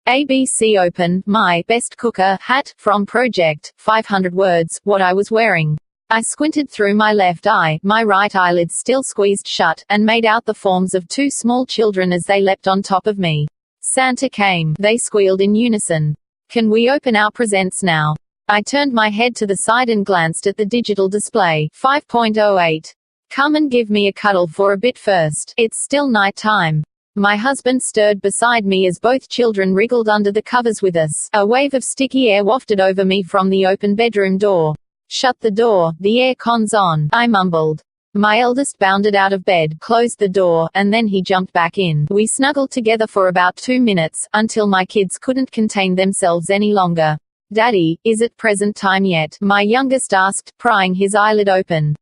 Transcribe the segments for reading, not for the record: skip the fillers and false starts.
ABC open, my best cooker hat, from Project 500 words, what I was wearing. I squinted through my left eye, my right eyelid still squeezed shut, and made out the forms of two small children as they leapt on top of me. Santa came, they squealed in unison. Can we open our presents now? I turned my head to the side and glanced at the digital display. 5.08. Come and give me a cuddle for a bit first. It's still night time. My husband stirred beside me as both children wriggled under the covers with us. A wave of sticky air wafted over me from the open bedroom door. Shut the door, the air con's on, I mumbled. My eldest bounded out of bed, closed the door, and then he jumped back in. We snuggled together for about 2 minutes, until my kids couldn't contain themselves any longer. Daddy, is it present time yet? My youngest asked, prying his eyelid open.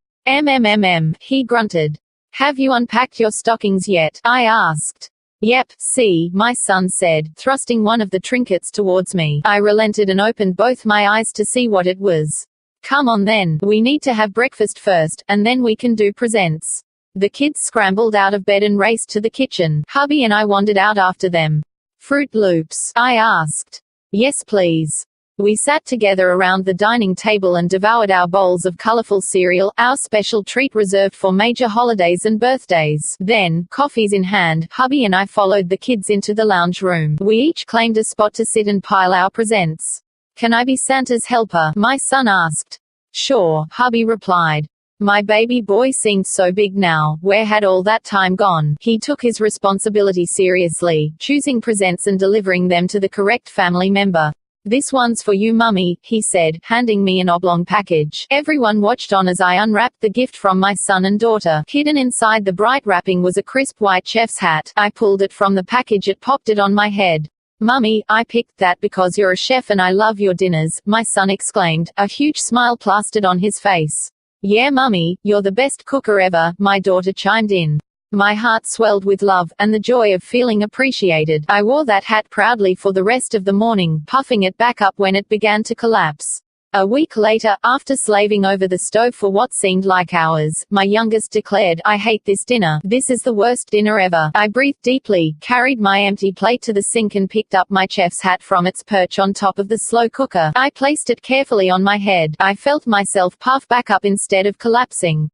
He grunted. Have you unpacked your stockings yet? I asked. Yep, see, my son said, thrusting one of the trinkets towards me. I relented and opened both my eyes to see what it was. Come on then, we need to have breakfast first, and then we can do presents. The kids scrambled out of bed and raced to the kitchen. Hubby and I wandered out after them. Fruit Loops? I asked. Yes please. We sat together around the dining table and devoured our bowls of colorful cereal, our special treat reserved for major holidays and birthdays. Then, coffees in hand, hubby and I followed the kids into the lounge room. We each claimed a spot to sit and pile our presents. Can I be Santa's helper? My son asked. Sure, hubby replied. My baby boy seemed so big now. Where had all that time gone? He took his responsibility seriously, choosing presents and delivering them to the correct family member. This one's for you, Mummy, he said, handing me an oblong package. Everyone watched on as I unwrapped the gift from my son and daughter. Hidden inside the bright wrapping was a crisp white chef's hat. I pulled it from the package and popped it on my head. Mummy, I picked that because you're a chef and I love your dinners, my son exclaimed, a huge smile plastered on his face. Yeah, Mummy, you're the best cooker ever, my daughter chimed in. My heart swelled with love, and the joy of feeling appreciated. I wore that hat proudly for the rest of the morning, puffing it back up when it began to collapse. A week later, after slaving over the stove for what seemed like hours, my youngest declared, I hate this dinner. This is the worst dinner ever. I breathed deeply, carried my empty plate to the sink and picked up my chef's hat from its perch on top of the slow cooker. I placed it carefully on my head. I felt myself puff back up instead of collapsing.